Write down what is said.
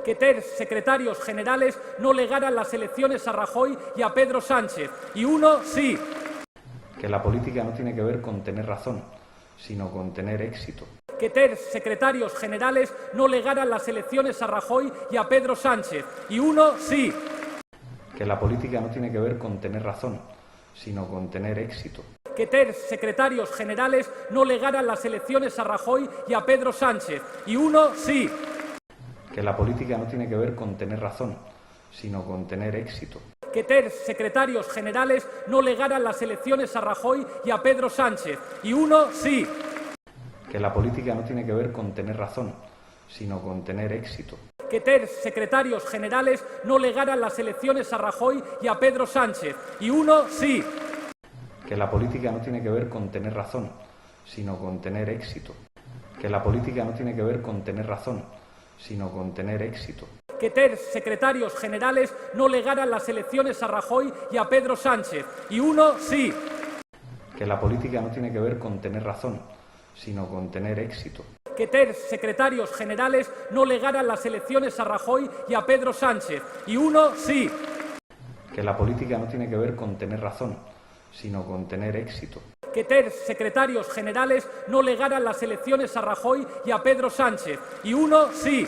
Que 3 secretarios generales no legaran las elecciones a Rajoy y a Pedro Sánchez. Y 1 sí. Que la política no tiene que ver con tener razón, sino con tener éxito. Que 3 secretarios generales no legaran las elecciones a Rajoy y a Pedro Sánchez. Y 1 sí. Que la política no tiene que ver con tener razón, sino con tener éxito. Que 3 secretarios generales no legaran las elecciones a Rajoy y a Pedro Sánchez. Y 1 sí. Que la política no tiene que ver con tener razón, sino con tener éxito. Que 3 secretarios generales no legaran las elecciones a Rajoy y a Pedro Sánchez. Y 1 sí. Que la política no tiene que ver con tener razón, sino con tener éxito. Que 3 secretarios generales no legaran las elecciones a Rajoy y a Pedro Sánchez. Y 1 sí. Que la política no tiene que ver con tener razón, sino con tener éxito. Que la política no tiene que ver con tener razón, sino con tener éxito. Que 3 secretarios generales no legaran las elecciones a Rajoy y a Pedro Sánchez. Y 1 sí. Que la política no tiene que ver con tener razón, sino con tener éxito. Que 3 secretarios generales no legaran las elecciones a Rajoy y a Pedro Sánchez. Y 1 sí. Que la política no tiene que ver con tener razón, sino con tener éxito. Que 3 secretarios generales no legaran las elecciones a Rajoy y a Pedro Sánchez. Y 1 sí.